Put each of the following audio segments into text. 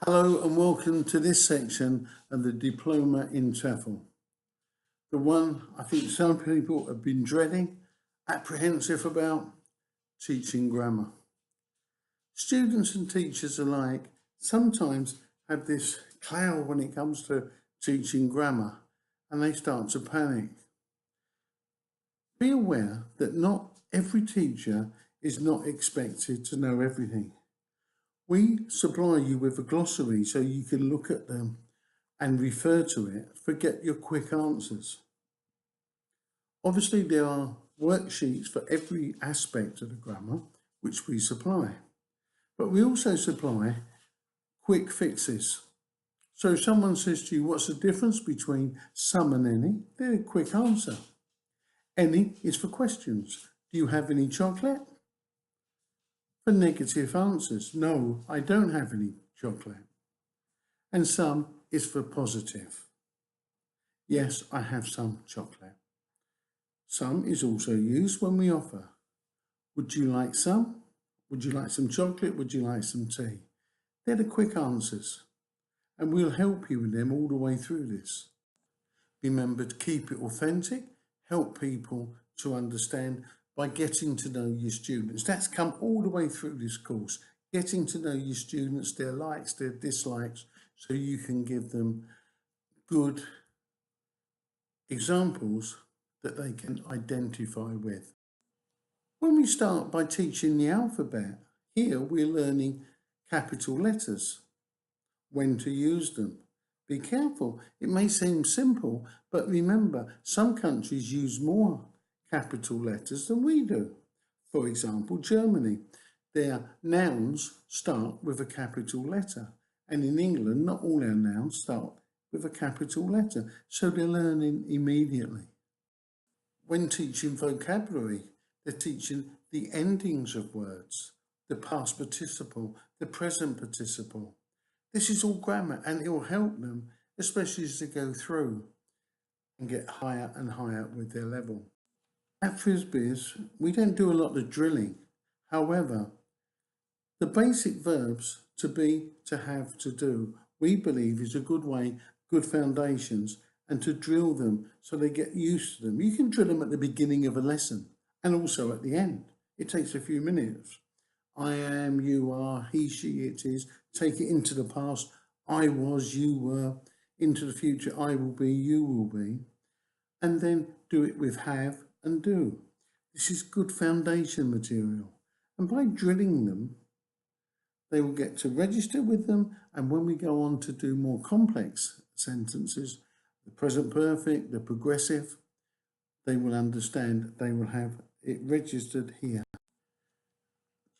Hello and welcome to this section of the Diploma in TEFL. The one I think some people have been dreading, apprehensive about, teaching grammar. Students and teachers alike sometimes have this cloud when it comes to teaching grammar and they start to panic. Be aware that not every teacher is not expected to know everything. We supply you with a glossary so you can look at them and refer to it. Forget your quick answers. Obviously, there are worksheets for every aspect of the grammar which we supply, but we also supply quick fixes. So if someone says to you, what's the difference between some and any? They're a quick answer. Any is for questions. Do you have any chocolate? For negative answers, no, I don't have any chocolate. And some is for positive. Yes, I have some chocolate. Some is also used when we offer. Would you like some? Would you like some chocolate? Would you like some tea? They're the quick answers, and we'll help you with them all the way through this. Remember to keep it authentic, help people to understand by getting to know your students. That's come all the way through this course, getting to know your students, their likes, their dislikes, so you can give them good examples that they can identify with. When we start by teaching the alphabet, here we're learning capital letters, when to use them. Be careful, it may seem simple, but remember, some countries use more capital letters than we do. For example, Germany, their nouns start with a capital letter. And in England, not all our nouns start with a capital letter, so they're learning immediately. When teaching vocabulary, they're teaching the endings of words, the past participle, the present participle. This is all grammar and it will help them, especially as they go through and get higher and higher with their level. At Frisbee's, we don't do a lot of drilling. However, the basic verbs to be, to have, to do, we believe is a good way, good foundations, and to drill them so they get used to them. You can drill them at the beginning of a lesson and also at the end. It takes a few minutes. I am, you are, he, she, it is. Take it into the past. I was, you were. Into the future, I will be, you will be. And then do it with have and do. This is good foundation material. And by drilling them, they will get to register with them. And when we go on to do more complex sentences, the present perfect, the progressive, they will understand, they will have it registered here.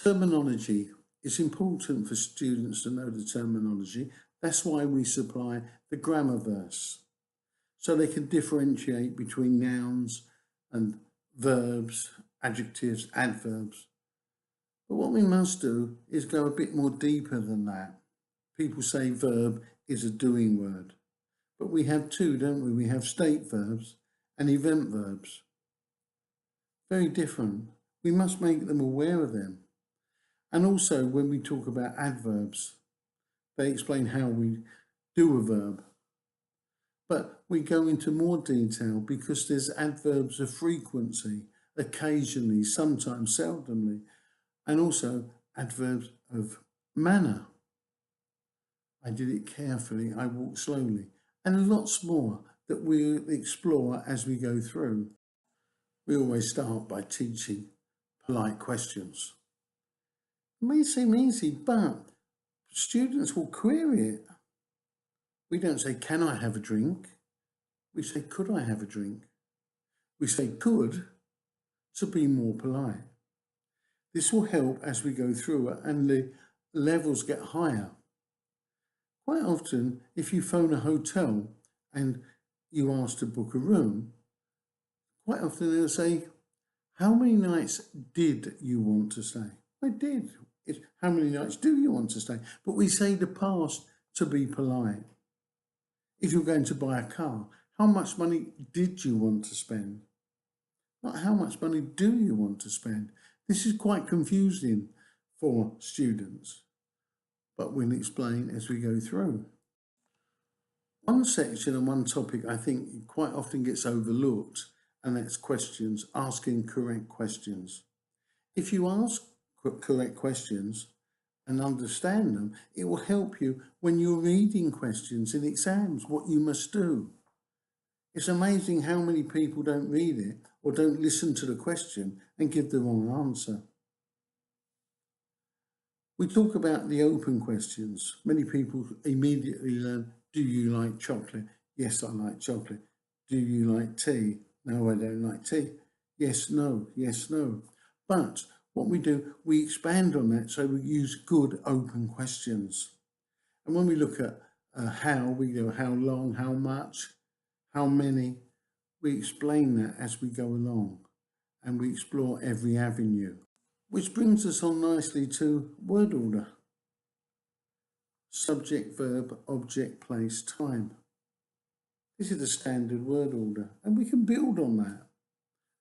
Terminology. It's important for students to know the terminology. That's why we supply the grammar verse, so they can differentiate between nouns and verbs, adjectives, adverbs. But what we must do is go a bit more deeper than that. People say verb is a doing word, but we have two, don't we? We have state verbs and event verbs. Very different. We must make them aware of them. And also when we talk about adverbs, they explain how we do a verb. But we go into more detail because there's adverbs of frequency, occasionally, sometimes, seldomly, and also adverbs of manner. I did it carefully, I walked slowly, and lots more that we'll explore as we go through. We always start by teaching polite questions. It may seem easy, but students will query it. We don't say, can I have a drink? We say, could I have a drink? We say could to be more polite. This will help as we go through it and the levels get higher. Quite often, if you phone a hotel and you ask to book a room, quite often they'll say, how many nights did you want to stay? I did. How many nights do you want to stay? But we say the past to be polite. If you're going to buy a car, how much money did you want to spend? Not how much money do you want to spend? This is quite confusing for students. but we'll explain as we go through. One section and one topic I think quite often gets overlooked, and that's questions, asking correct questions. If you ask correct questions and understand them, it will help you when you're reading questions in exams, what you must do. It's amazing how many people don't read it or don't listen to the question and give the wrong answer. We talk about the open questions. Many people immediately learn, do you like chocolate? Yes, I like chocolate. Do you like tea? No, I don't like tea. Yes, no, yes, no. But what we do, we expand on that, so we use good open questions. And when we look at how, we go how long, how much, how many, we explain that as we go along and we explore every avenue. Which brings us on nicely to word order. Subject, verb, object, place, time. This is the standard word order, and we can build on that.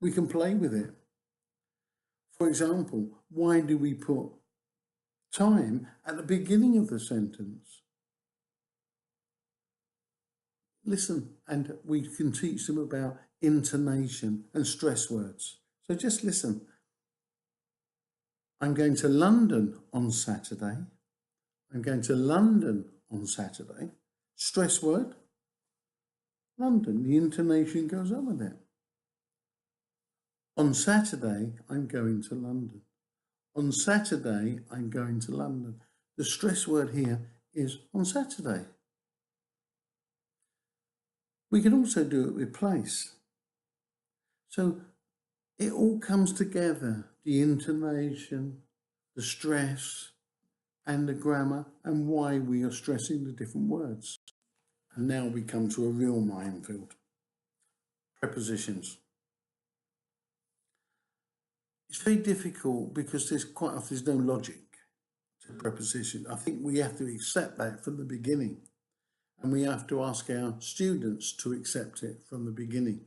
We can play with it. For example, why do we put time at the beginning of the sentence? Listen, and we can teach them about intonation and stress words. So just listen. I'm going to London on Saturday. I'm going to London on Saturday. Stress word, London. The intonation goes on with it. On Saturday, I'm going to London. On Saturday, I'm going to London. The stress word here is on Saturday. We can also do it with place. So it all comes together, the intonation, the stress, and the grammar, and why we are stressing the different words. And now we come to a real minefield. Prepositions. It's very difficult because there's no logic to preposition. I think we have to accept that from the beginning, and we have to ask our students to accept it from the beginning.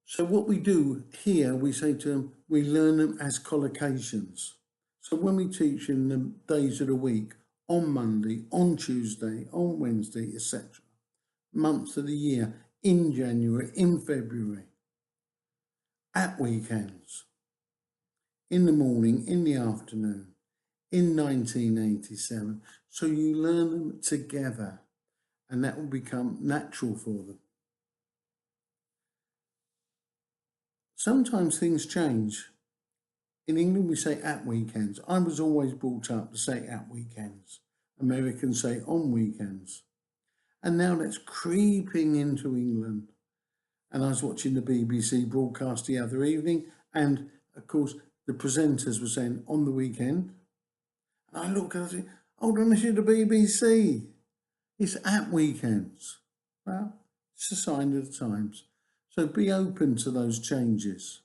So what we do here, we say to them, we learn them as collocations. So when we teach in the days of the week, on Monday, on Tuesday, on Wednesday, etc., months of the year, in January, in February, at weekends, in the morning, in the afternoon, in 1987. So you learn them together, and that will become natural for them. Sometimes things change. In England, we say at weekends. I was always brought up to say at weekends. Americans say on weekends. And now that's creeping into England. And I was watching the BBC broadcast the other evening, and of course, the presenters were saying on the weekend. And I look and I say, hold on, this is the BBC. It's at weekends. Well, it's a sign of the times. So be open to those changes.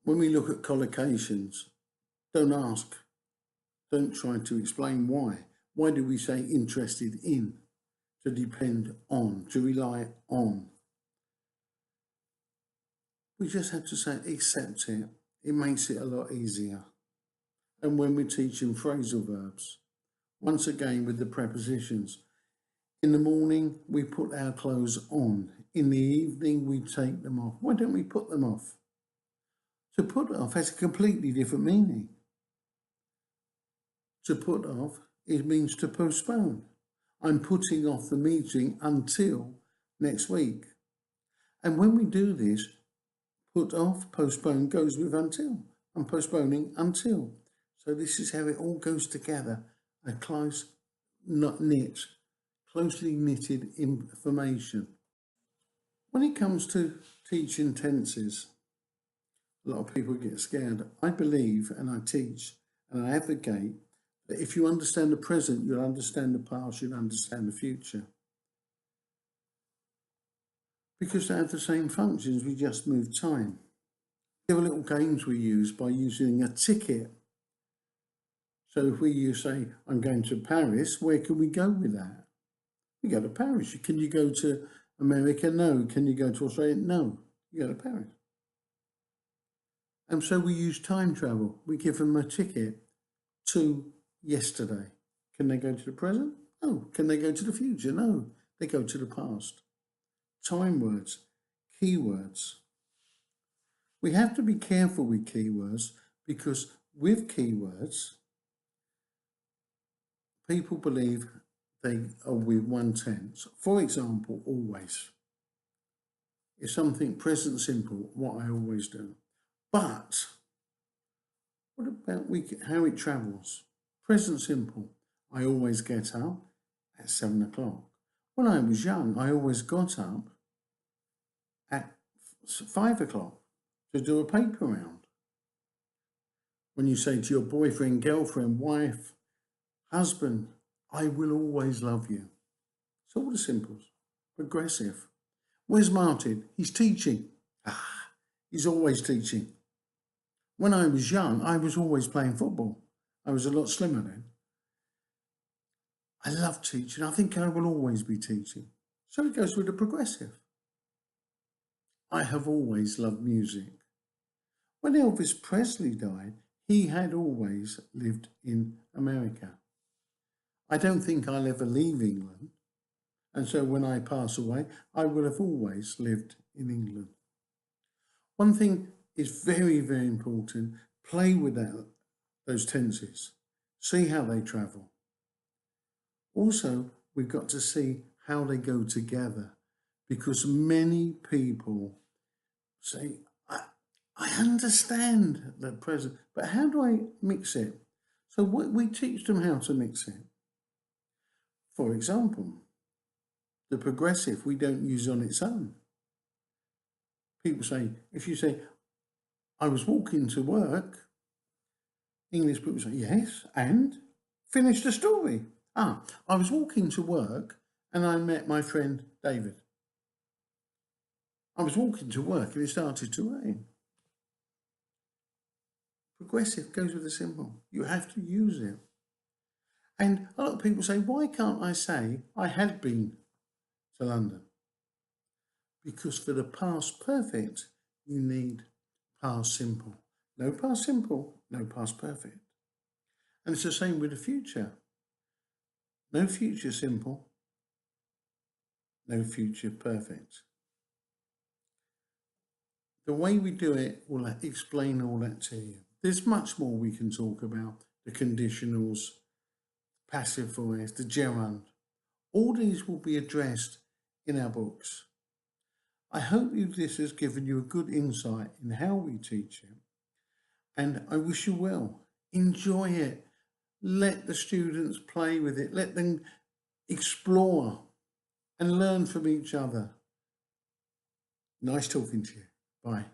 When we look at collocations, don't ask. Don't try to explain why. Why do we say interested in? To depend on, to rely on. We just have to say accept it. It makes it a lot easier. And when we're teaching phrasal verbs, once again with the prepositions, in the morning we put our clothes on. In the evening we take them off. Why don't we put them off? To put off has a completely different meaning. To put off, it means to postpone. I'm putting off the meeting until next week. And when we do this, put off, postpone goes with until. I'm postponing until. So this is how it all goes together. A close, not knit, closely knitted information. When it comes to teaching tenses, a lot of people get scared. I believe, and I teach, and I advocate that if you understand the present, you'll understand the past, you'll understand the future. Because they have the same functions, we just move time. There are little games we use by using a ticket. So if you say, I'm going to Paris, where can we go with that? We go to Paris. Can you go to America? No. Can you go to Australia? No. You go to Paris. And so we use time travel. We give them a ticket to yesterday. Can they go to the present? No. Can they go to the future? No. They go to the past. Time words, keywords. We have to be careful with keywords because with keywords, people believe they are with one tense. For example, always. It's something present simple, what I always do. But what about how it travels? Present simple. I always get up at 7 o'clock. When I was young, I always got up at 5 o'clock to do a paper round. When you say to your boyfriend, girlfriend, wife, husband, I will always love you. It's all the simples. Progressive. Where's Martin? He's teaching. He's always teaching. When I was young, I was always playing football. I was a lot slimmer then. I love teaching. I think I will always be teaching. So it goes with the progressive. I have always loved music. When Elvis Presley died, he had always lived in America. I don't think I'll ever leave England. And so when I pass away, I will have always lived in England. One thing is very, very important. Play with those tenses. See how they travel. Also, we've got to see how they go together because many people say, I understand the present, but how do I mix it? So we teach them how to mix it. For example, the progressive we don't use on its own. People say, if you say, I was walking to work, English people say, yes, and finish the story. I was walking to work and I met my friend David. I was walking to work and it started to rain. Progressive goes with the simple. You have to use it. And a lot of people say, why can't I say I had been to London? Because for the past perfect, you need past simple. No past simple, no past perfect. And it's the same with the future. No future simple, no future perfect. The way we do it will explain all that to you. There's much more we can talk about. The conditionals, passive voice, the gerund. All these will be addressed in our books. I hope this has given you a good insight in how we teach it. And I wish you well. Enjoy it. Let the students play with it. Let them explore and learn from each other. Nice talking to you. Bye.